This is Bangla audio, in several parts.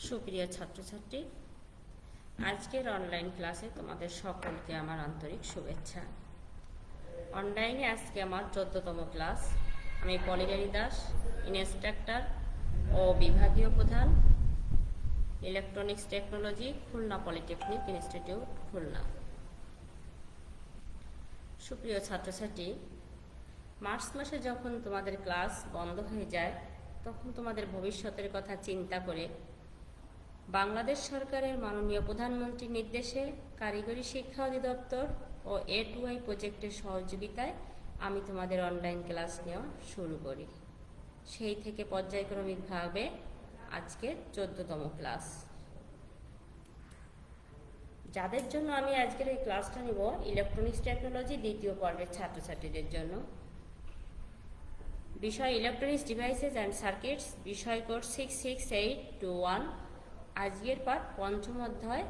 সুপ্রিয় ছাত্রছাত্রী, আজকের অনলাইন ক্লাসে তোমাদের সকলকে আমার আন্তরিক শুভেচ্ছা। অনলাইনে আজকে আমার 14তম ক্লাস। আমি পলিরানী দাস, ইনস্ট্রাক্টর ও বিভাগীয় প্রধান, electronics technology, Khulna polytechnic institute, Khulna. সুপ্রিয় ছাত্রছাত্রী, মার্চ মাসে যখন তোমাদের ক্লাস বন্ধ হয়ে যায় তখন তোমাদের ভবিষ্যতের কথা চিন্তা করে বাংলাদেশ সরকারের মাননীয় প্রধানমন্ত্রীর নির্দেশে কারিগরি শিক্ষা অধিদপ্তর ও A2I প্রজেক্টের সহযোগিতায় আমি তোমাদের অনলাইন ক্লাস নেওয়া শুরু করি। সেই থেকে পর্যায়ক্রমিকভাবে আজকে 14তম ক্লাস। যাদের জন্য আমি আজকের এই ক্লাসটা নিব, ইলেকট্রনিক্স টেকনোলজি দ্বিতীয় পর্বের ছাত্রছাত্রীদের জন্য। বিষয় ইলেকট্রনিক্স ডিভাইসেস অ্যান্ড সার্কিটস, বিষয় কোড 66821। আজকের পাঠ পঞ্চম অধ্যায়,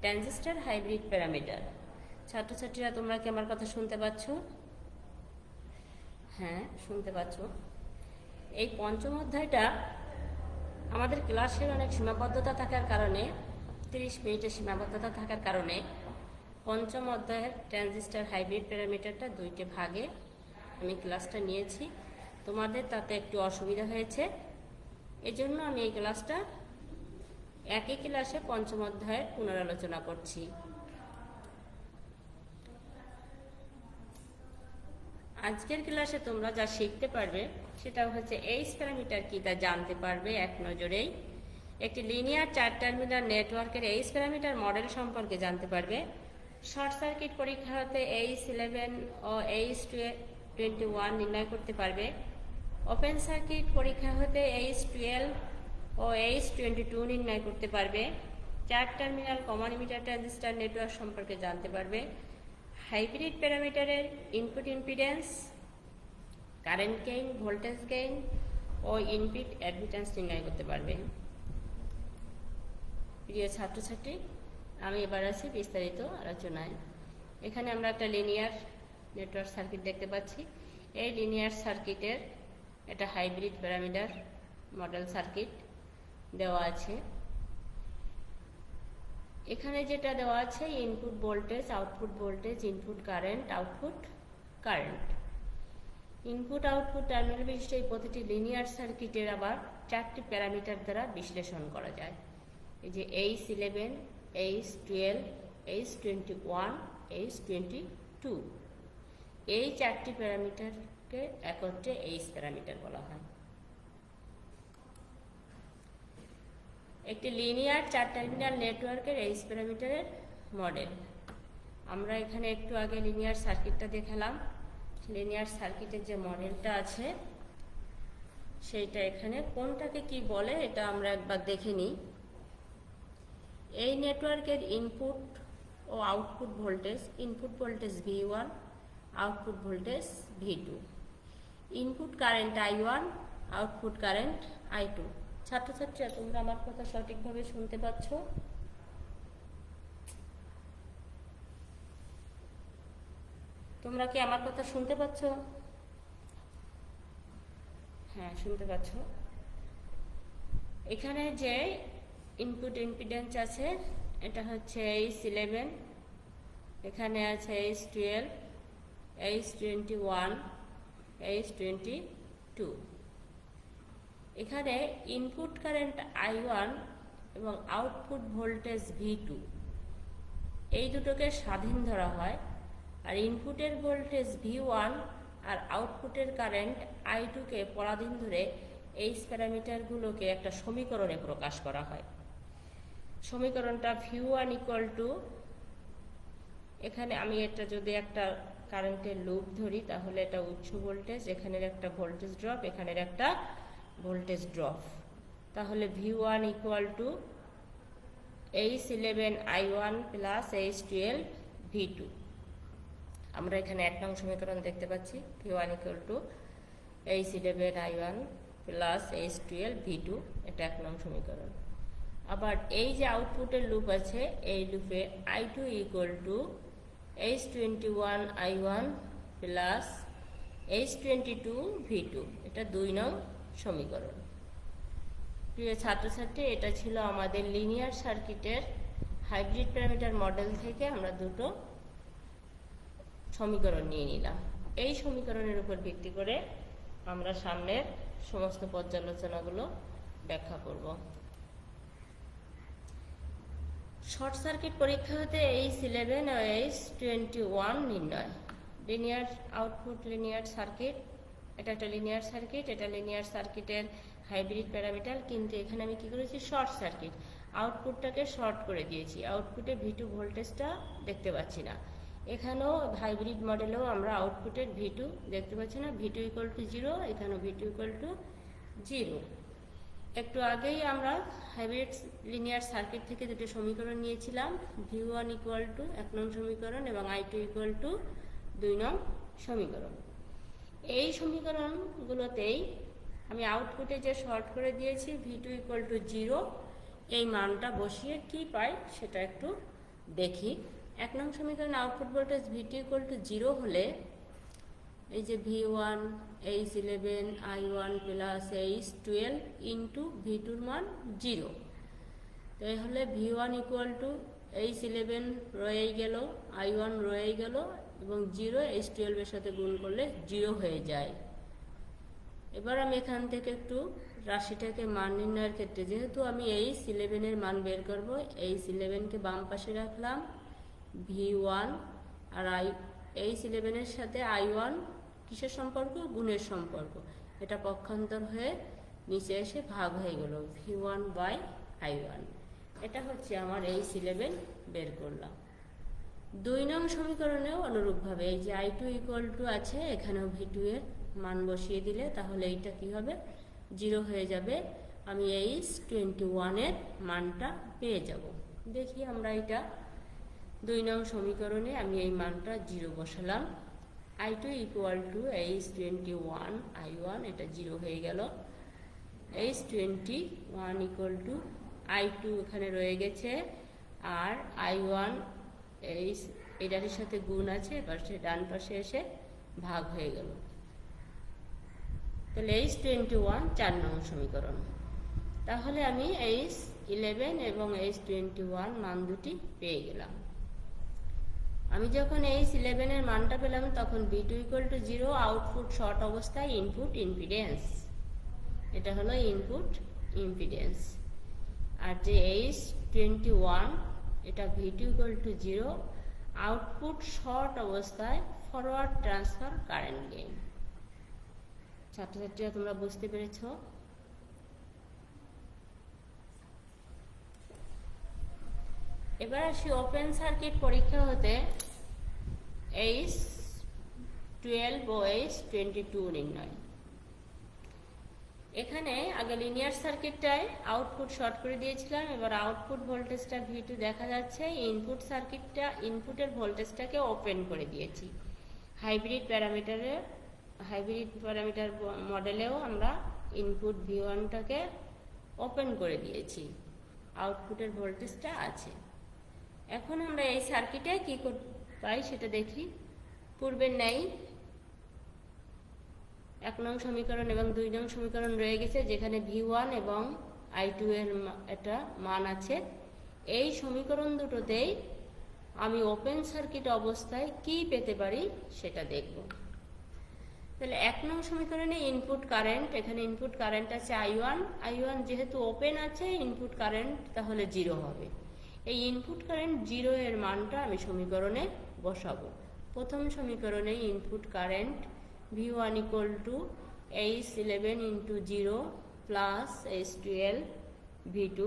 ট্রানজিস্টর হাইব্রিড প্যারামিটার। ছাত্রছাত্রীরা, তোমরা কি আমার কথা শুনতে পাচ্ছ? হ্যাঁ, শুনতে পাচ্ছ। এই পঞ্চম অধ্যায়টা আমাদের ক্লাসের অনেক সীমাবদ্ধতা থাকার কারণে, 30 মিনিটের সীমাবদ্ধতা থাকার কারণে পঞ্চম অধ্যায়ের ট্রানজিস্টর হাইব্রিড প্যারামিটারটা দুইটি ভাগে আমি ক্লাসটা নিয়েছি। তোমাদের তাতে একটু অসুবিধা হয়েছে, এজন্য আমি এই ক্লাসটা একই ক্লাসে পঞ্চম অধ্যায়ের পুনরালোচনা করছি। আজকের ক্লাসে তোমরা যা শিখতে পারবে সেটা হচ্ছে এইচ প্যারামিটার কি তা জানতে পারবে এক নজরেই। একটি লিনিয়ার 4 টার্মিনাল নেটওয়ার্কের এইচ প্যারামিটার মডেল সম্পর্কে জানতে পারবে। শর্ট সার্কিট পরীক্ষা হতে H11 ও H21 নির্ণয় করতে পারবে। ওপেন সার্কিট পরীক্ষা হতে H12 ও H22 নির্ণয় করতে পারবে। 4 terminal common emitter transistor network সম্পর্কে জানতে পারবে। হাইব্রিড প্যারামিটারের input impedance, current gain, voltage gain ও ইনপুট অ্যাডমিট্যান্স নির্ণয় করতে পারবে। প্রিয় ছাত্রছাত্রী, আমি এবার আছি বিস্তারিত আলোচনায়। এখানে আমরা একটা লিনিয়ার নেটওয়ার্ক সার্কিট দেখতে পাচ্ছি। এই লিনিয়ার সার্কিটের এটা হাইব্রিড প্যারামিটার মডেল সার্কিট দেওয়া আছে। এখানে যেটা দেওয়া আছে, input voltage, output voltage, input current, output current. Input output terminal বিশিষ্ট এই প্রতিটি লিনিয়ার সার্কিটের আবার 4টি প্যারামিটার দ্বারা বিশ্লেষণ করা যায়। এই যে H11, H12, H21, H22, এই 4টি প্যারামিটারকে একত্রে এইচ প্যারামিটার বলা হয়। একটি লিনিয়ার 4 টার্মিনাল নেটওয়ার্কের এইচ প্যারামিটারের মডেল। আমরা এখানে একটু আগে লিনিয়ার সার্কিটটা দেখালাম। লিনিয়ার সার্কিটের যে মডেলটা আছে সেইটা এখানে কোনটাকে কি বলে এটা আমরা একবার দেখে নিই। এই নেটওয়ার্কের ইনপুট ও output voltage, input voltage V1, output voltage V2, input current I1, output current I2। ছাত্রছাত্রীরা, তোমরা আমার কথা সঠিকভাবে শুনতে পাচ্ছ? তোমরা কি আমার কথা শুনতে পাচ্ছ? হ্যাঁ, শুনতে পাচ্ছ। এখানে যে ইনপুট ইম্পিডেন্স আছে এটা হচ্ছে H11, এখানে আছে H12, H21, H22। এখানে ইনপুট কারেন্ট I1 এবং আউটপুট ভোল্টেজ V2, এই দুটোকে স্বাধীন ধরা হয়। আর ইনপুটের ভোল্টেজ V1 আর আউটপুটের কারেন্ট I2 কে পরাধীন ধরে এইচ প্যারামিটারগুলোকে একটা সমীকরণে প্রকাশ করা হয়। সমীকরণটা V1 ইকুয়াল টু, এখানে আমি এটা যদি একটা কারেন্টের লুপ ধরি তাহলে এটা উৎস ভোল্টেজ, এখানের একটা ভোল্টেজ ড্রপ, এখানের একটা ভোল্টেজ ড্রপ। তাহলে V1 equal to H11 I1 plus H12 V2। আমরা এখানে 1 নং সমীকরণ দেখতে পাচ্ছি, V1 equal to H11 I1 plus H12 V2, এটা 1 নং সমীকরণ। আবার এই যে আউটপুটের লুপ আছে, এই লুপে I2 equal to H21 I1 plus H22 V2, এটা 2 নং সমীকরণ। প্রিয় ছাত্রছাত্রী, এটা ছিল আমাদের লিনিয়ার সার্কিটের হাইব্রিড প্যারামিটার মডেল থেকে আমরা দুটো সমীকরণ নিয়ে নিলাম। এই সমীকরণের উপর ভিত্তি করে আমরা সামনের সমস্ত পর্যালোচনাগুলো ব্যাখ্যা করব। শর্ট সার্কিট পরীক্ষা হতে H11 ও H21 নির্ণয়। লিনিয়ার আউটপুট লিনিয়ার সার্কিট, এটা একটা লিনিয়ার সার্কিট, এটা লিনিয়ার সার্কিটের হাইব্রিড প্যারামিটার, কিন্তু এখানে আমি কি করেছি, শর্ট সার্কিট, আউটপুটটাকে শর্ট করে দিয়েছি। আউটপুটে V2 ভোল্টেজটা দেখতে পাচ্ছি না। এখানেও হাইব্রিড মডেলেও আমরা আউটপুটের V2 দেখতে পাচ্ছি না, V2 ইকুয়াল টু 0, এখানেও V2 ইকুয়াল টু 0। একটু আগেই আমরা হাইব্রিড লিনিয়ার সার্কিট থেকে দুটো সমীকরণ নিয়েছিলাম, V1 ইকুয়াল টু 1 নং সমীকরণ এবং I2 ইকুয়াল টু 2 নং সমীকরণ। এই সমীকরণগুলোতেই আমি আউটপুটে যে শর্ট করে দিয়েছি V2 ইকুয়াল টু 0, এই মানটা বসিয়ে কি পাই সেটা একটু দেখি। 1 নং সমীকরণে output voltage V2 equal to 0 হলে এই যে V1 H11 I1 plus H12 into V2 মান 0, তো এই হলে V1 ইকুয়াল টু H11 রয়েই গেল, I1 রয়েই গেল এবং 0 H12 এর সাথে গুণ করলে 0 হয়ে যায়। এবার আমি এখান থেকে একটু রাশিটাকে মান নির্ণয়ের ক্ষেত্রে, যেহেতু আমি H11 এর মান বের করব, H11 কে বাম পাশে রাখলাম, V1 আর H11 এর সাথে I1 কিসের সম্পর্ক, গুণের সম্পর্ক, এটা পক্ষান্তর হয়ে নিচে এসে ভাগ হয়ে গেল V1 বাই I1। এটা হচ্ছে আমার H11 বের করলাম। 2 নং সমীকরণেও অনুরূপভাবে এই যে I2 ইকুয়াল টু আছে, এখানেও V2 এর মান বসিয়ে দিলে তাহলে এইটা কি হবে, 0 হয়ে যাবে। আমি H21 এর মানটা পেয়ে যাব। দেখি আমরা এটা 2 নং সমীকরণে আমি এই মানটা 0 বসালাম। I2 equal to H21 I1, এটা 0 হয়ে গেল। H21 ইকুয়াল টু I2 এখানে রয়ে গেছে, আর I1 এটার সাথে গুণ আছে, এবার সে ডান পাশে এসে ভাগ হয়ে গেল। তাহলে H21 4 নং সমীকরণ। তাহলে আমি H11 এবং H21 মান দুটি পেয়ে গেলাম। আমি যখন H11 এর মানটা পেলাম তখন V2 equal to 0, output short অবস্থায় ইনপুট ইম্পিডেন্স, এটা হলো ইনপুট ইম্পিডেন্স। আর যে H21 এটা V2 equal to 0, output short অবস্থায় ফরওয়ার্ড ট্রান্সফার কারেন্ট গেইন। ছাত্রছাত্রীরা তোমরা বুঝতে পেরেছ? এবার আসি ওপেন সার্কিট পরীক্ষা হতে H12 ও H22 নির্ণয়। এখানে আগে লিনিয়ার সার্কিটটায় আউটপুট শর্ট করে দিয়েছিলাম, এবার আউটপুট ভোল্টেজটা V2 দেখা যাচ্ছে, ইনপুটের ভোল্টেজটাকে ওপেন করে দিয়েছি। হাইব্রিড প্যারামিটার মডেলেও আমরা ইনপুট V1টাকে ওপেন করে দিয়েছি, আউটপুটের ভোল্টেজটা আছে। এখন আমরা এই সার্কিটে কি পাই সেটা দেখি। পূর্বের ন্যায় 1 নং সমীকরণ এবং 2 নং সমীকরণ রয়ে গেছে, যেখানে V1 এবং I2 এর একটা মান আছে। এই সমীকরণ দুটোতেই আমি ওপেন সার্কিট অবস্থায় কি পেতে পারি সেটা দেখব। তাহলে 1 নং সমীকরণে ইনপুট কারেন্ট, এখানে ইনপুট কারেন্ট আছে I1 যেহেতু ওপেন আছে, ইনপুট কারেন্ট তাহলে 0 হবে। এই ইনপুট কারেন্ট 0 এর মানটা আমি সমীকরণে বসাবো। প্রথম সমীকরণে input current V1 equal to H11 into 0 plus H12 V2,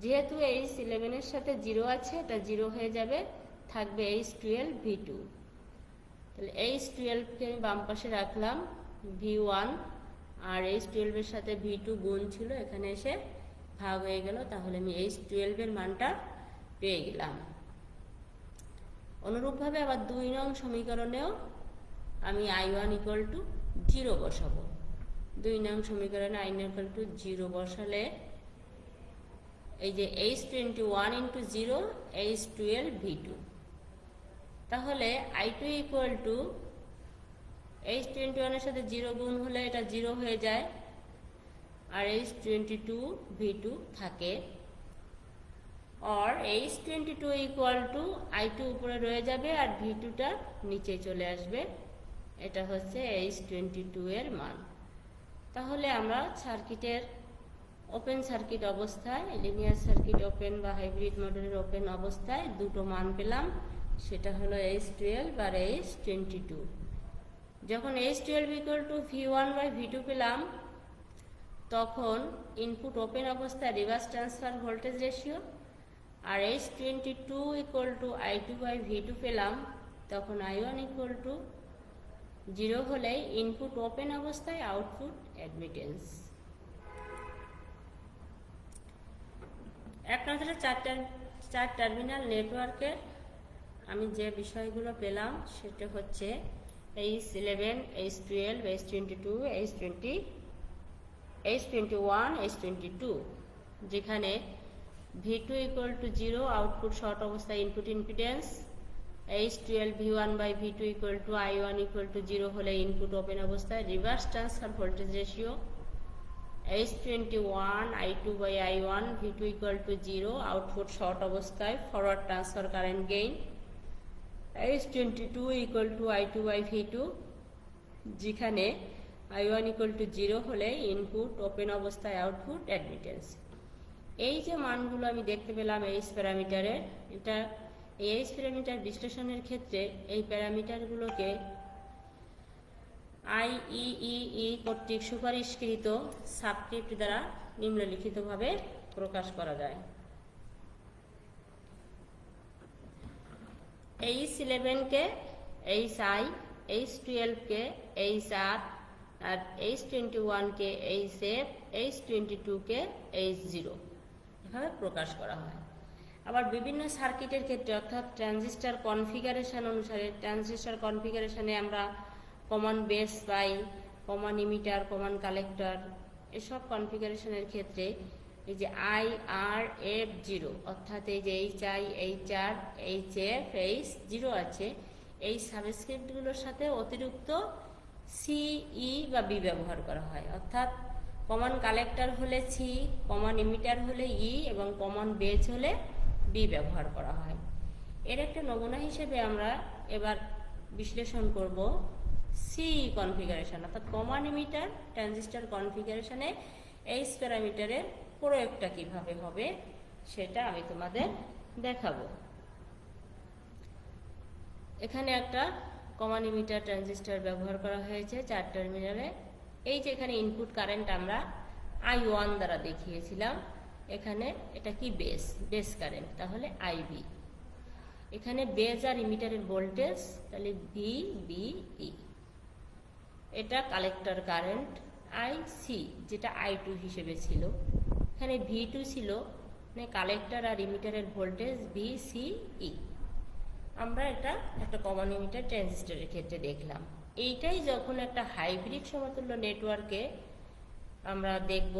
যেহেতু H11 এর সাথে 0 আছে, এটা 0 হয়ে যাবে, থাকবে H12 V2। তাহলে H12 কে আমি বাম পাশে রাখলাম, V1 আর H12 এর সাথে V2 গুণ ছিল, এখানে এসে ভাগ হয়ে গেল, তাহলে আমি H12 এর মানটা পেয়ে গেলাম। অনুরূপভাবে আবার 2 নং সমীকরণেও আমি I1 ইকুয়াল টু 0 বসাবো। 2 নং সমীকরণে I1 ইকুয়াল টু 0 বসালে এই যে H21 ইন্টু 0 H12 V2, তাহলে I2 ইকুয়াল টু H21 এর সাথে 0 গুণ হলে এটা 0 হয়ে যায়, আর H22 V2 থাকে, or H22 equal to I2 উপরে রয়ে যাবে আর V2টা নিচে চলে আসবে। এটা হচ্ছে H22 এর মান। তাহলে আমরা সার্কিটের ওপেন সার্কিট অবস্থায়, লিনিয়ার সার্কিট ওপেন বা হাইব্রিড মডেলের ওপেন অবস্থায় দুটো মান পেলাম, সেটা হলো H12 আর H22। যখন H12 equal to V1 by V2 পেলাম, তখন ইনপুট ওপেন অবস্থায় রিভার্স ট্রান্সফার ভোল্টেজ রেশিও, আর H22 equal to I2 by V2 পেলাম, তখন I1 ইকুয়াল টু 0 হলে ইনপুট ওপেন অবস্থায় আউটপুট অ্যাডমিটেন্স। এক নজরে চার টার্মিনাল নেটওয়ার্কের আমি যে বিষয়গুলো পেলাম সেটা হচ্ছে H11, H12, H22, H21, H22, যেখানে V2 equal to 0 output short অবস্থায় input impedance, H12 V1 by V2 equal to I1 equal to 0 হলে ইনপুট ওপেন অবস্থায় reverse transfer voltage ratio, H21 I2 by I1 V2 equal to 0 output short অবস্থায় forward transfer current gain, H22 equal to I2 by V2, যেখানে I1 ইকুয়াল টু 0 হলে ইনপুট ওপেন অবস্থায় আউটপুট অ্যাডমিটেন্স। এই যে মানগুলো আমি দেখতে পেলাম এইচ প্যারামিটারের, এটা এইচ প্যারামিটার বিশ্লেষণের ক্ষেত্রে এই প্যারামিটারগুলোকে IEEE কর্তৃক সুপারিশকৃত সাবস্ক্রিপ্ট দ্বারা নিম্নলিখিতভাবে প্রকাশ করা যায়। H11 কে HI, H12 কে HR, আর H21 কে HF, H22 কে H0 এভাবে প্রকাশ করা হয়। আবার বিভিন্ন সার্কিটের ক্ষেত্রে অর্থাৎ ট্রানজিস্টর কনফিগারেশন অনুসারে, ট্রানজিস্টর কনফিগারেশনে আমরা কমন বেস পাই, কমন ইমিটার, কমন কালেক্টর, এসব কনফিগারেশনের ক্ষেত্রে এই যে IRF0 অর্থাৎ এই যে HI, HR, HF, H0 আছে, এই সাবস্ক্রিপ্টগুলোর সাথে অতিরিক্ত CE বা B ব্যবহার করা হয়। অর্থাৎ কমন কালেক্টর হলে C, কমন ইমিটার হলে E এবং কমন বেস হলে B ব্যবহার করা হয়। এর একটা নমুনা হিসেবে আমরা এবার বিশ্লেষণ করব CE কনফিগারেশন, অর্থাৎ কমন ইমিটার ট্রানজিস্টর কনফিগারেশনে এইচ প্যারামিটারের প্রয়োগটা কিভাবে হবে সেটা আমি তোমাদের দেখাবো। এখানে একটা কমন ইমিটার ট্রানজিস্টর ব্যবহার করা হয়েছে 4 টার্মিনালে। এই যে এখানে ইনপুট কারেন্ট আমরা I1 দ্বারা দেখিয়েছিলাম, এখানে এটা কি বেস কারেন্ট, তাহলে IB। এখানে বেস আর ইমিটারের ভোল্টেজ তাহলে VBE। এটা কালেক্টর কারেন্ট IC, যেটা I2 হিসেবে ছিল। এখানে V2 ছিল, মানে কালেক্টর আর ইমিটারের ভোল্টেজ VCE। আমরা এটা একটা কমন ইমিটার ট্রানজিস্টরের ক্ষেত্রে দেখলাম। এইটাই যখন একটা হাইব্রিড সমতুল্য নেটওয়ার্কে আমরা দেখব,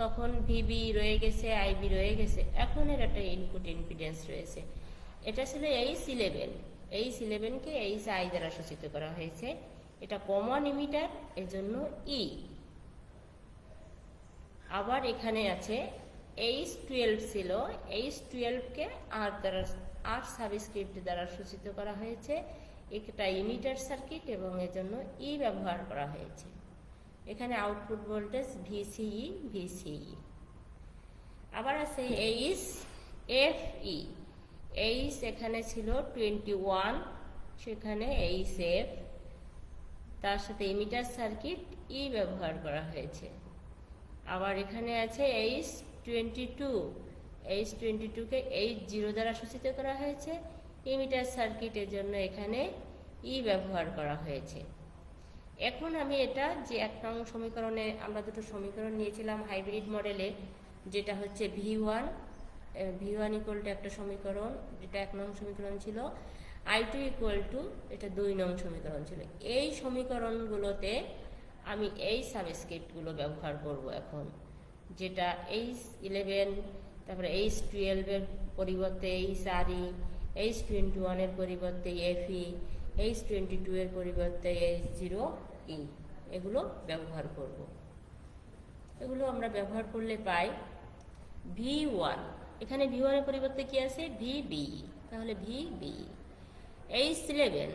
তখন VB রয়ে গেছে, IB রয়ে গেছে, এখন এর একটা ইনপুট ইম্পিডেন্স রয়েছে। এটা ছিল H11, H11কে HI দ্বারা সূচিত করা হয়েছে। এটা কমন ইমিটার, এজন্য E। আবার এখানে আছে H12 ছিল, H12কে R সাবস্ক্রিপ্ট দ্বারা সূচিত করা হয়েছে। একটা ইমিটার সার্কিট এবং এজন্য E ব্যবহার করা হয়েছে। এখানে আউটপুট ভোল্টেজ VCE। আবার আছে HFE, H এখানে ছিল 21, সেখানে HF, তার সাথে ইমিটার সার্কিট E ব্যবহার করা হয়েছে। আবার এখানে আছে H22কে H0 দ্বারা সূচিত করা হয়েছে, ইমিটার সার্কিটের জন্য এখানে E ব্যবহার করা হয়েছে। এখন আমি এটা যে 1 নং সমীকরণে আমরা দুটো সমীকরণ নিয়েছিলাম হাইব্রিড মডেলে, যেটা হচ্ছে V1 ইকুয়াল টু একটা সমীকরণ, যেটা 1 নং সমীকরণ ছিল, I2 ইকুয়াল টু এটা 2 নং সমীকরণ ছিল। এই সমীকরণগুলোতে আমি এই সাবস্ক্রিপ্টগুলো ব্যবহার করব এখন, যেটা H11, তারপরে H12 এর পরিবর্তে HRE, H21 এর পরিবর্তে FE, H22 এর পরিবর্তে H0E, এগুলো ব্যবহার করব। এগুলো আমরা ব্যবহার করলে পাই V1, এখানে V1 এর পরিবর্তে কি আছে VB, তাহলে VB। H11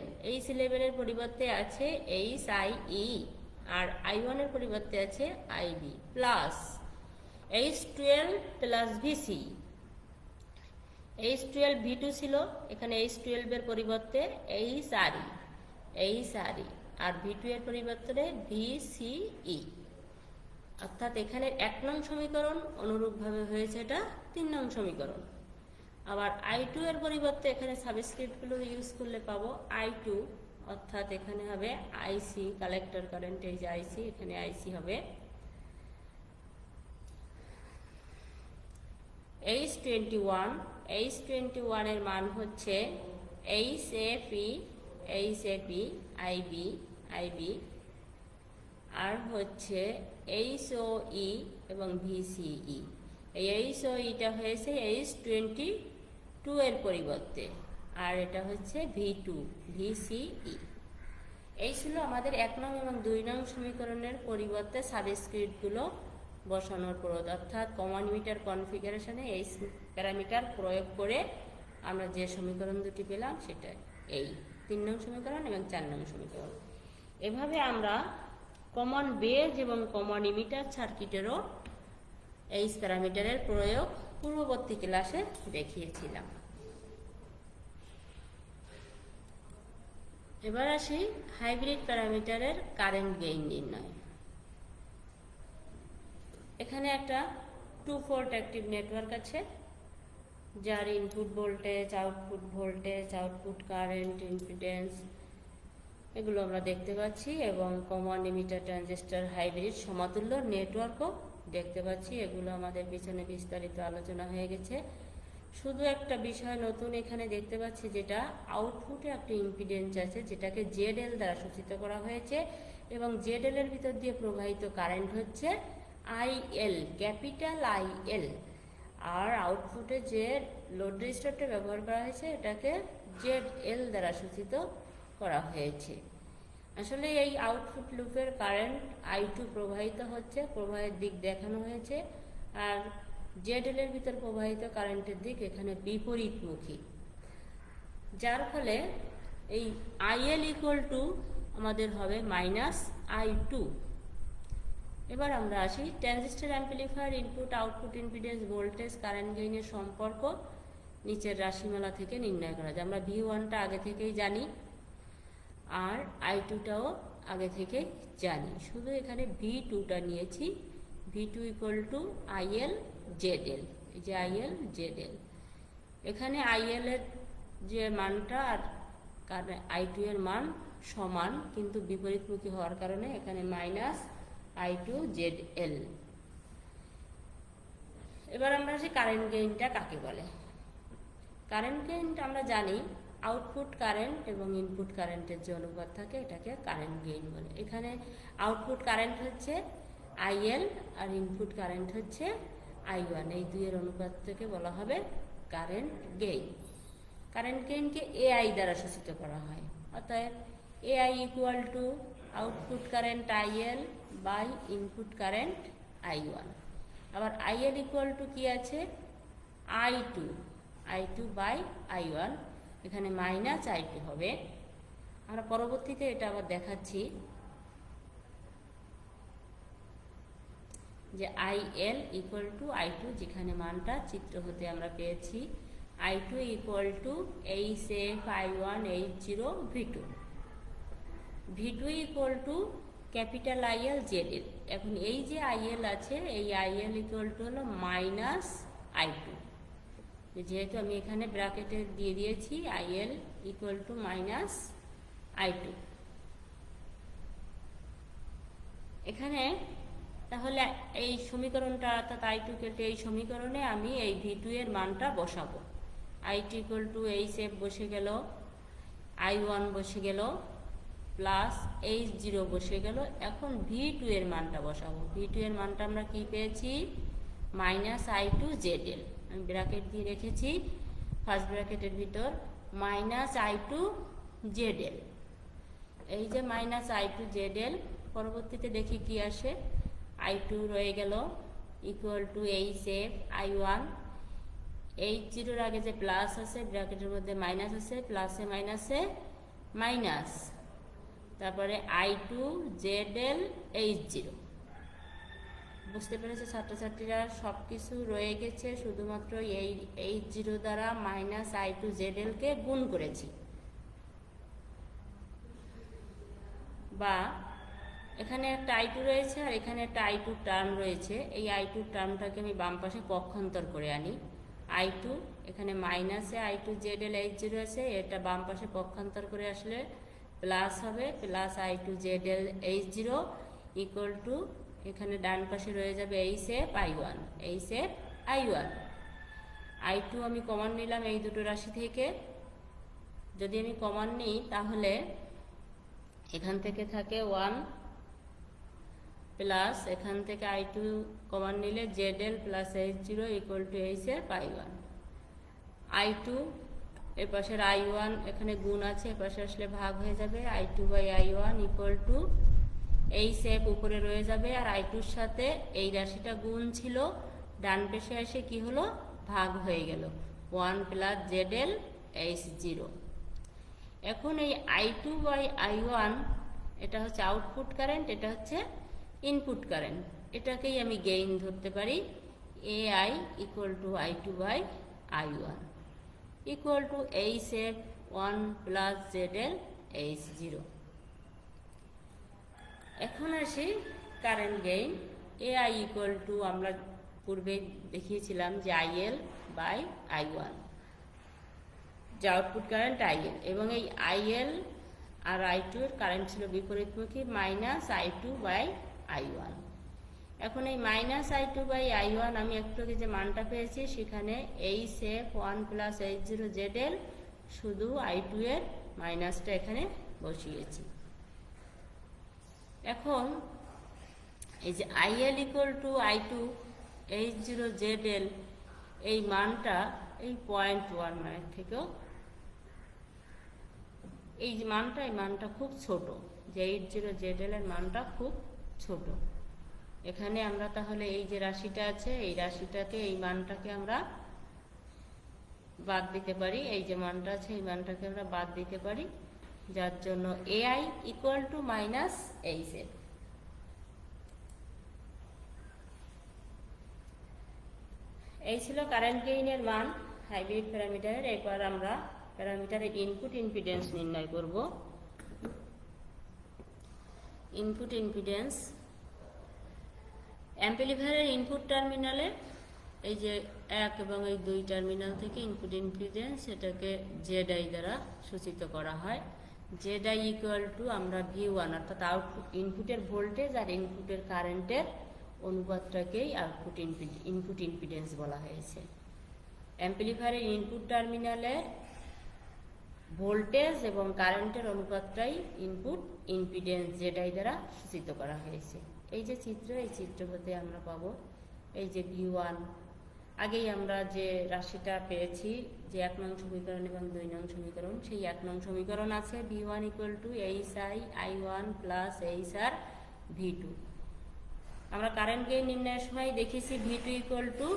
এর পরিবর্তে আছে HIE, আর I1 এর পরিবর্তে আছে IB, plus H12 plus VC। H12 V2 ছিল, এখানে H12 এর পরিবর্তে HRE, আর V2 এর পরিবর্তে VCE। অর্থাৎ এখানে 1 নং সমীকরণ অনুরূপভাবে হয়েছে এটা 3 নং সমীকরণ। আবার I2 এর পরিবর্তে এখানে সাবস্ক্রিপ্টগুলো ইউজ করলে পাবো I2, অর্থাৎ এখানে হবে IC, কালেক্টর কারেন্ট এই যে IC, এখানে IC হবে H21 এর মান হচ্ছে HFE, IB, আর হচ্ছে HOE এবং VCE। এই HOEটা হয়েছে H22 এর পরিবর্তে, আর এটা হচ্ছে VCE। এই ছিল আমাদের 1 নং এবং 2 নং সমীকরণের পরিবর্তে সাবস্ক্রিপ্টগুলো বসানোর পদ্ধতি, অর্থাৎ কমন মিটার কনফিগারেশনে এই প্যারামিটার প্রয়োগ করে আমরা যে সমীকরণ দুটি পেলাম সেটা এই 3 নং সমীকরণ এবং 4 নং সমীকরণ। এভাবে আমরা কমন বেজ এবং কমন ইমিটার সার্কিটেরও এই প্যারামিটারের প্রয়োগ পূর্ববর্তী ক্লাসে দেখিয়েছিলাম। এবার আসি হাইব্রিড প্যারামিটারের কারেন্ট গেইন নির্ণয়। এখানে একটা 2 পোর্ট অ্যাক্টিভ নেটওয়ার্ক আছে, যার input voltage, output current, impedance এগুলো আমরা দেখতে পাচ্ছি, এবং কমন ইমিটার ট্রানজিস্টর হাইব্রিড সমতুল্য নেটওয়ার্কও দেখতে পাচ্ছি। এগুলো আমাদের পিছনে বিস্তারিত আলোচনা হয়ে গেছে। শুধু একটা বিষয় নতুন এখানে দেখতে পাচ্ছি, যেটা আউটপুটে একটা ইম্পিডেন্স আছে যেটাকে ZL দ্বারা সূচিত করা হয়েছে, এবং ZL এর ভিতর দিয়ে প্রবাহিত কারেন্ট হচ্ছে IL, ক্যাপিটাল IL। আর আউটপুটে যে লোড রেজিস্টরটা ব্যবহার করা হয়েছে এটাকে ZL দ্বারা সূচিত করা হয়েছে। আসলে এই আউটপুট লুপের কারেন্ট I2 প্রবাহিত হচ্ছে, প্রবাহের দিক দেখানো হয়েছে, আর ZL এর ভিতর প্রবাহিত কারেন্টের দিক এখানে বিপরীতমুখী, যার ফলে এই IL ইকুয়াল টু আমাদের হবে -I2। এবার আমরা আসি transistor amplifier input output impedance voltage current গেইনের সম্পর্ক নিচের রাশিমালা থেকে নির্ণয় করা যায়। আমরা V1টা আগে থেকেই জানি, আর I2টাও আগে থেকে জানি, শুধু এখানে V2টা নিয়েছি। V2 equal two IL ZL, এই যে IL ZL। এখানে IL এর যে মানটা আর I2 এর মান সমান, কিন্তু বিপরীতমুখী হওয়ার কারণে এখানে -I2 ZL। এবার আমরা আসি কারেন্ট গেইনটা কাকে বলে। কারেন্ট গেইনটা আমরা জানি আউটপুট কারেন্ট এবং ইনপুট কারেন্টের যে অনুপাত থাকে এটাকে কারেন্ট গেইন বলে। এখানে আউটপুট কারেন্ট হচ্ছে IL আর ইনপুট কারেন্ট হচ্ছে I1, এই দুইয়ের অনুপাত থেকে বলা হবে কারেন্ট গেইন। কারেন্ট গেইনকে AI দ্বারা সূচিত করা হয়, অতএব AI equal to output current IL by input current I1। আবার IL ইকুয়াল টু কি আছে I2 বাই I1, এখানে -I2 হবে। আমরা পরবর্তীতে এটা আবার দেখাচ্ছি যে IL ইকুয়াল টু I2, যেখানে মানটা চিত্র হতে আমরা পেয়েছি I2 equal to HF I1 H0 V2 equal two capital IL ZL। এখন এই যে IL আছে, এই IL ইকুয়াল টু হলো -I2, যেহেতু আমি এখানে ব্র্যাকেটে দিয়ে দিয়েছি IL ইকুয়াল টু -I2। এখানে তাহলে এই সমীকরণটা অর্থাৎ I2 কেটে এই সমীকরণে আমি এই V2 এর মানটা বসাবো। I2 ইকুয়াল টু HF বসে গেল, I1 বসে গেল, প্লাস H0 বসে গেল। এখন V2 এর মানটা বসাবো। V2 এর মানটা আমরা কি পেয়েছি -I2 ZL, আমি ব্র্যাকেট দিয়ে রেখেছি, ফার্স্ট ব্র্যাকেটের ভিতর -I2 ZL। এই যে -I2 ZL, পরবর্তীতে দেখি কি আসে I2 রয়ে গেল equal to H F I1, H0 আগে যে প্লাস আছে ব্র্যাকেটের মধ্যে মাইনাস আছে, প্লাসে মাইনাসে মাইনাস, তারপরে I2 ZL H0। বুঝতে পেরেছে ছাত্রছাত্রীরা? সব কিছু রয়ে গেছে, শুধুমাত্র এই H0 দ্বারা মাইনাস I2 ZL কে গুণ করেছি। বা এখানে একটা I2 রয়েছে আর এখানে একটা I2 টার্ম রয়েছে, এই I2 টার্মটাকে আমি বাম পাশে পক্ষান্তর করে আনি। I2 এখানে মাইনাসে I2 ZL H0 আছে, এটা বাম পাশে পক্ষান্তর করে আসলে প্লাস হবে, plus I2 ZL H0 equal to এখানে ডান পাশে রয়ে যাবে H F I1, H F I1। I2 আমি কমন নিলাম এই দুটো রাশি থেকে, যদি আমি কমন নিই তাহলে এখান থেকে থাকে 1 প্লাস এখান থেকে I2 কমন নিলে ZL plus H0 equal to H F I1। I2 এর পাশের I1 এখানে গুণ আছে, এর পাশে আসলে ভাগ হয়ে যাবে, I2 by I1 equal to H F উপরে রয়ে যাবে, আর I2-র সাথে এই রাশিটা গুণ ছিল, ডান পাশে এসে কি হলো ভাগ হয়ে গেল, 1 প্লাস ZL H0। এখন এই I2 বাই I1 এটা হচ্ছে আউটপুট কারেন্ট, এটা হচ্ছে ইনপুট কারেন্ট, এটাকেই আমি গেইন ধরতে পারি। AI equal to I2 by I1 equal to H F 1 plus ZL H0। এখন আসি current gain. AI equal to আমরা পূর্বে দেখিয়েছিলাম যে IL বাই I1, যে আউটপুট কারেন্ট IL, এবং এই IL আর I2 এর কারেন্ট ছিল বিপরীতমুখী, মাইনাস I2 বাই I1। এখন এই মাইনাস I2 বাই I1 আমি একটু আগে যে মানটা পেয়েছি সেখানে H F 1 plus H0 ZL, শুধু I2 এর মাইনাসটা এখানে বসিয়েছি। এখন এই যে IL equal to I2 H0 ZL, এই মানটা এই 0.1 মানের থেকেও এই যে মানটা, এই মানটা খুব ছোট, যে H0 ZL এর মানটা খুব ছোট। এখানে আমরা তাহলে এই যে রাশিটা আছে এই রাশিটাকে, এই মানটাকে আমরা বাদ দিতে পারি, এই যে মানটা আছে এই মানটাকে আমরা বাদ দিতে পারি, যার জন্য AI equal to minus H F. এই ছিল কারেন্ট গেইনের মান হাইব্রিড প্যারামিটারের। এরপর আমরা প্যারামিটারের ইনপুট ইম্পিডেন্স নির্ণয় করব। ইনপুট ইম্পিডেন্স অ্যাম্পলিফায়ারের ইনপুট টার্মিনালে এই যে 1 এবং এই 2 টার্মিনাল থেকে ইনপুট ইম্পিডেন্স এটাকে ZI দ্বারা সূচিত করা হয়। ZI ইকুয়াল টু আমরা V1 অর্থাৎ আউটপুট ইনপুটের ভোল্টেজ আর ইনপুটের কারেন্টের অনুপাতটাকেই ইনপুট ইম্পিডেন্স বলা হয়েছে। অ্যাম্পলিফায়ারের ইনপুট টার্মিনালের ভোল্টেজ এবং কারেন্টের অনুপাতটাই ইনপুট ইম্পিডেন্স ZI দ্বারা সূচিত করা হয়েছে। এই যে চিত্র, এই চিত্র হতে আমরা পাবো এই যে V1, আগেই আমরা যে রাশিটা পেয়েছি যে 1 নং সমীকরণ এবং 2 নং সমীকরণ, সেই 1 নং সমীকরণ আছে V1 equal to HI I1 plus HR V2। আমরা কারেন্ট গেইন নির্ণয়ের সময় দেখেছি V2 equal to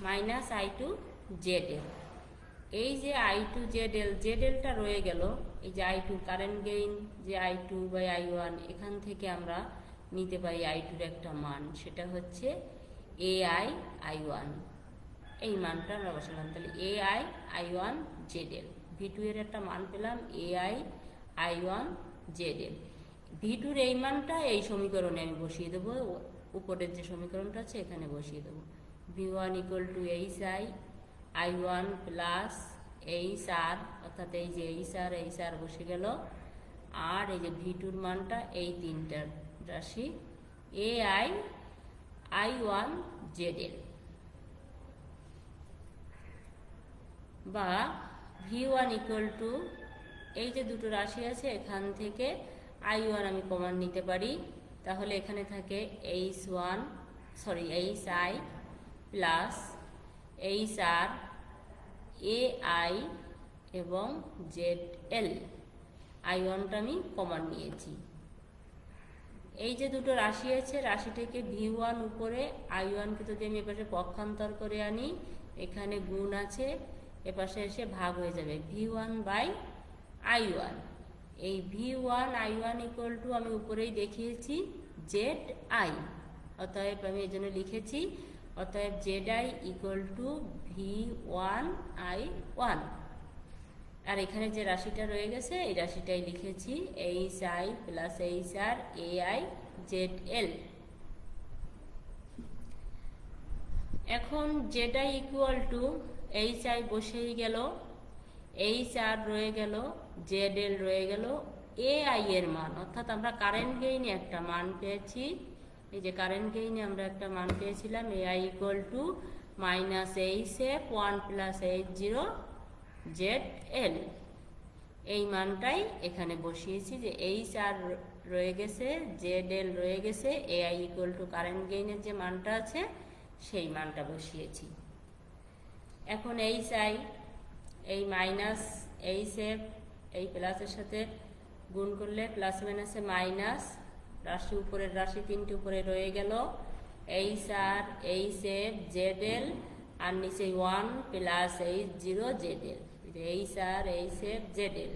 minus I2 ZL। এই যে I2 ZL, ZLটা রয়ে গেল, এই যে I2 কারেন্ট গেইন যে I2 বাই I1, এখান থেকে আমরা নিতে পারি I2 এর একটা মান, সেটা হচ্ছে AI I1। এই মানটা আমরা বসালাম, তাহলে AI I1 ZL। V2 এর একটা মান পেলাম AI I1 ZL। V2 এর এই মানটা এই সমীকরণে আমি বসিয়ে দেবো, উপরের যে সমীকরণটা আছে এখানে বসিয়ে দেবো। V1 equal to HI I1 plus HR, অর্থাৎ এই যে HR বসে গেল, আর এই যে V2 এর মানটা এই তিনটার রাশি AI I1 ZL, বা V1 ইকুয়াল টু এই যে দুটো রাশি আছে এখান থেকে I1 আমি কমন নিতে পারি, তাহলে এখানে থাকে HI প্লাস HR AI এবং ZL। I1টা আমি কমন নিয়েছি, এই যে দুটো রাশি আছে, রাশিটাকে V1 উপরে, I1কে যদি আমি এপাশে পক্ষান্তর করে আনি, এখানে গুণ আছে, এপাশে এসে ভাগ হয়ে যাবে V1/I1। এই V1/I1 ইকুয়াল টু আমি উপরেই দেখিয়েছি ZI, অতএব আমি এই জন্য লিখেছি অতএব ZI ইকুয়াল টু V1/I1। আর এখানে যে রাশিটা রয়ে গেছে এই রাশিটাই লিখেছি HI plus HR AI ZL। এখন ZI ইকুয়াল টু HI বসেই গেল, HR রয়ে গেল, ZL রয়ে গেল, AI এর মান, অর্থাৎ আমরা কারেন্ট গেইনে একটা মান পেয়েছি। এই যে কারেন্ট গেইনে আমরা একটা মান পেয়েছিলাম AI equal two -HF 1 plus H0 ZL। এই মানটাই এখানে বসিয়েছি, যে HR রয়ে গেছে, ZL রয়ে গেছে, AI ইকুয়াল টু কারেন্ট গেইনের যে মানটা আছে সেই মানটা বসিয়েছি। এখন HI, এই মাইনাস HF এই প্লাসের সাথে গুণ করলে প্লাস মাইনাসে মাইনাস, রাশি উপরের রাশি তিনটি উপরে রয়ে গেল, HR HF ZL, আর নিচে 1 plus H0 ZL। HR HF ZL,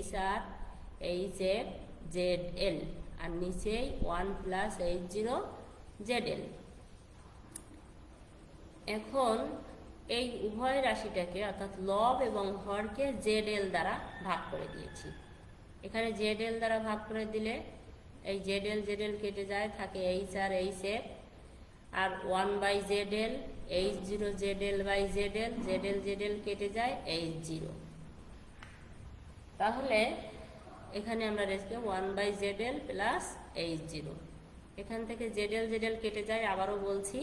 HR HF ZL, আর নিচে 1 প্লাস H0 ZL। এখন এই উভয় রাশিটাকে অর্থাৎ লব এবং হরকে ZL দ্বারা ভাগ করে দিয়েছি। এখানে ZL দ্বারা ভাগ করে দিলে এই ZL কেটে যায়, থাকে HR HF, আর 1/ZL H0 ZL/ZL, ZL কেটে যায় H0। তাহলে এখানে আমরা রেখে 1/ZL প্লাস H0, এখান থেকে ZL কেটে যায়, আবারও বলছি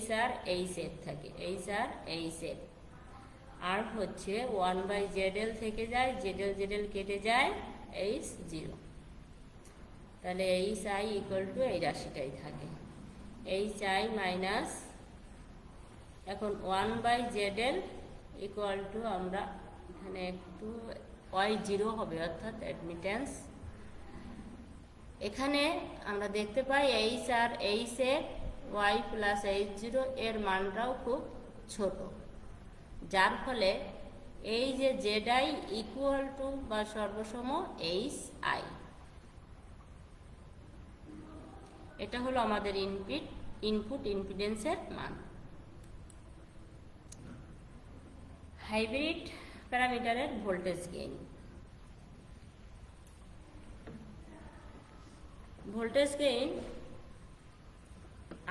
HR HF থাকে, HR HF, আর হচ্ছে 1/ZL থেকে যায়, ZL কেটে যায় H0। তাহলে HI ইকুয়াল টু এই রাশিটাই থাকে, HI মাইনাস, এখন 1/ZL ইকুয়াল টু আমরা এখানে একটু Y0 হবে, অর্থাৎ অ্যাডমিটেন্স। এখানে আমরা দেখতে পাই HR HF Y plus H0 এর মানটাও খুব ছোট, যার ফলে এই যে ZI ইকুয়াল টু বা সর্বসম HI, এটা হলো আমাদের ইনপুট ইম্পিডেন্সের মান। হাইব্রিড প্যারামিটারের ভোল্টেজ গেইন। ভোল্টেজ গেইন,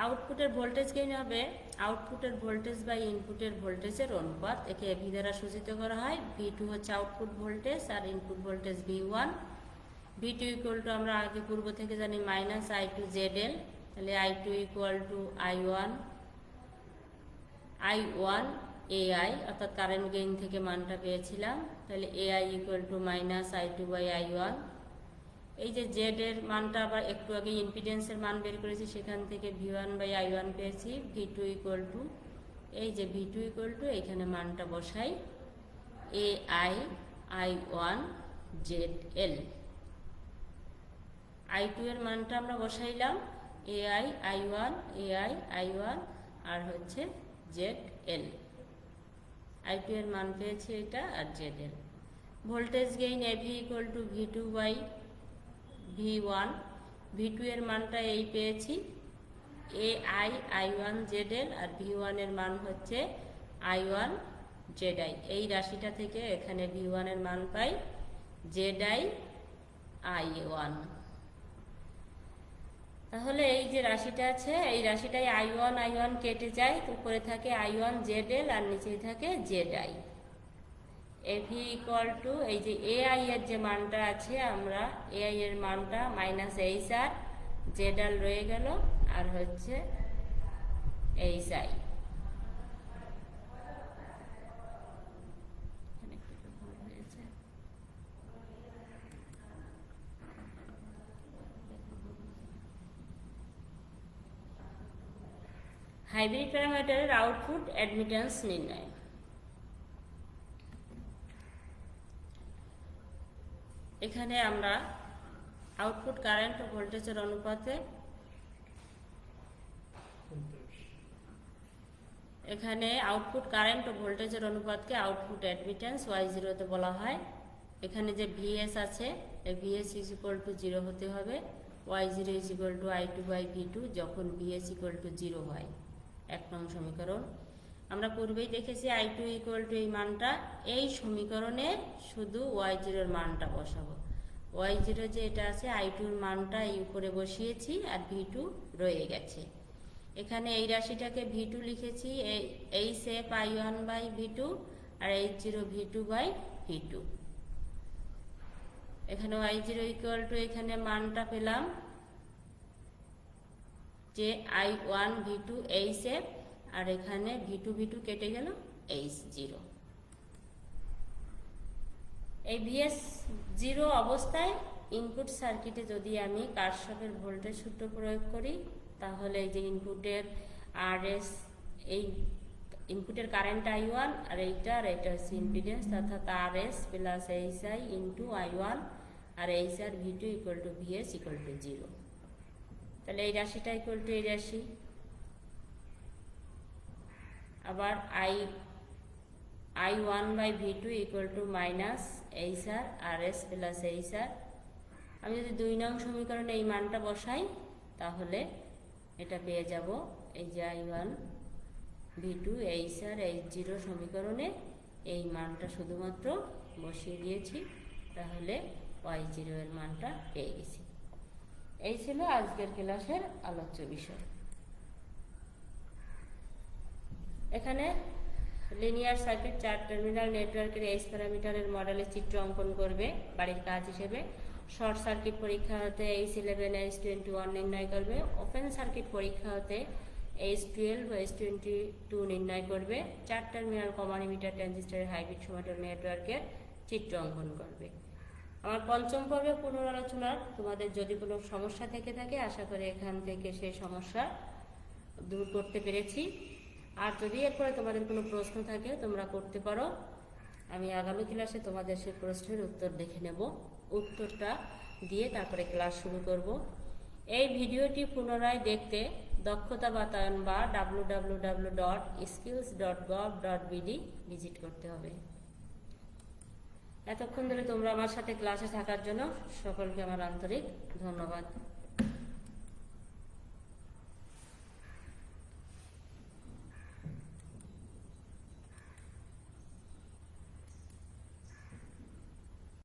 আউটপুটের ভোল্টেজ গেইন হবে আউটপুটের ভোল্টেজ বাই ইনপুটের ভোল্টেজের অনুপাত। একে ভি দ্বারা সূচিত করা হয়। V2 হচ্ছে আউটপুট ভোল্টেজ আর input voltage V1। V2 equal to আমরা আগে পূর্ব থেকে জানি মাইনাস I2 ZL, তাহলে I2 equal to I1 AI, অর্থাৎ কারেন্ট গেইন থেকে মানটা পেয়েছিলাম, তাহলে AI equal to minus I2/I1। এই যে জেড এর মানটা আবার একটু আগে ইম্পিডেন্সের মান বের করেছি, সেখান থেকে V1/I1 পেয়েছি। V2 ইকুয়াল টু, এই যে V2 ইকুয়াল টু এখানে মানটা বসাই AI I1 ZL। I2 এর মানটা আমরা বসাইলাম AI I1 আর হচ্ছে ZL। I2 এর মান পেয়েছি এটা, আর ZL। Voltage gain AV equal to V2/V1। V2 এর মানটা এই পেয়েছি AI I1 ZL, আর V1 এর মান হচ্ছে I1 ZI। এই রাশিটা থেকে এখানে V1 এর মান পাই ZI I1। তাহলে এই যে রাশিটা আছে, এই রাশিটাই I1 কেটে যায়, উপরে থাকে I1 ZL আর নিচেই থাকে ZI। AV ইকুয়াল টু, এই যে AI এর যে মানটা আছে, আমরা AI এর মানটা মাইনাস HR ZL রয়ে গেল, আর হচ্ছে HI। হাইব্রিড প্যারামিটারের আউটপুট অ্যাডমিটেন্স নির্ণয়। এখানে আমরা আউটপুট কারেন্ট ও ভোল্টেজের অনুপাতে এখানে আউটপুট কারেন্ট ও ভোল্টেজের অনুপাতকে আউটপুট অ্যাডমিটেন্স Y0 তে বলা হয়। এখানে যে VS আছে এই VS ইজ ইকুয়াল টু 0 হতে হবে, Y0 is equal to I2 by V2 যখন VS ইকুয়াল টু 0 হয়। 1 নং সমীকরণ। আমরা পূর্বেই দেখেছি I2 ইকুয়াল টু এই মানটা, এই সমীকরণে শুধু Y0 এর মানটা বসাবো। Y0 যে এটা আছে I2 এর মানটা এই উপরে বসিয়েছি আর V2 রয়ে গেছে। এখানে এই রাশিটাকে V2 লিখেছি, এই shape I1 by V2 R H0 V2 by V2। এখানে Y0 ইকুয়াল টু এখানে মানটা পেলাম যে I1 V2 এই সেপ, আর এখানে V2 V2 কেটে গেল H0। এই VS0 অবস্থায় ইনপুট সার্কিটে যদি আমি কারশফের ভোল্টেজ সূত্র প্রয়োগ করি তাহলে এই যে ইনপুটের RS, এই ইনপুটের কারেন্ট I1 আর এইটা হচ্ছে ইম্পিডেন্স, অর্থাৎ RS plus HI into I1 আর HR V2 equal to VS equal to 0। তাহলে এই রাশিটা ইকুয়াল টু এই রাশি। আবার I1 by V2 equal to minus HR RS plus HR। আমি যদি 2 নং সমীকরণে এই মানটা বসাই তাহলে এটা পেয়ে যাব এই যে I1 V2 HR H0 সমীকরণে এই মানটা শুধুমাত্র বসিয়ে দিয়েছি, তাহলে Y0 এর মানটা পেয়ে গেছি। এই ছিল আজকের ক্লাসের আলোচ্য বিষয়। এখানে লিনিয়ার সার্কিট 4 টার্মিনাল নেটওয়ার্কের S প্যারামিটারের মডেলের চিত্র অঙ্কন করবে বাড়ির কাজ হিসেবে। শর্ট সার্কিট পরীক্ষা হতে H11 H21 নির্ণয় করবে, ওপেন সার্কিট পরীক্ষা হতে H12 ও H22 নির্ণয় করবে। 4 টার্মিনাল কমন ইমিটার ট্রানজিস্টরের হাইব্রিড সমান্তরাল নেটওয়ার্কের চিত্র অঙ্কন করবে। আমার পঞ্চম পর্বে পুনরালোচনার তোমাদের যদি কোনো সমস্যা থেকে থাকে আশা করি এখান থেকে সেই সমস্যা দূর করতে পেরেছি। আর যদি এরপরে তোমাদের কোনো প্রশ্ন থাকে তোমরা করতে পারো, আমি আগামী ক্লাসে তোমাদের সেই প্রশ্নের উত্তর দেখে নেব, উত্তরটা দিয়ে তারপরে ক্লাস শুরু করব। এই ভিডিওটি পুনরায় দেখতে দক্ষতা বাতায়ন বা www.skills.gov.bd ভিজিট করতে হবে। এতক্ষণ ধরে তোমরা আমার সাথে ক্লাসে থাকার জন্য সকলকে আমার আন্তরিক ধন্যবাদ।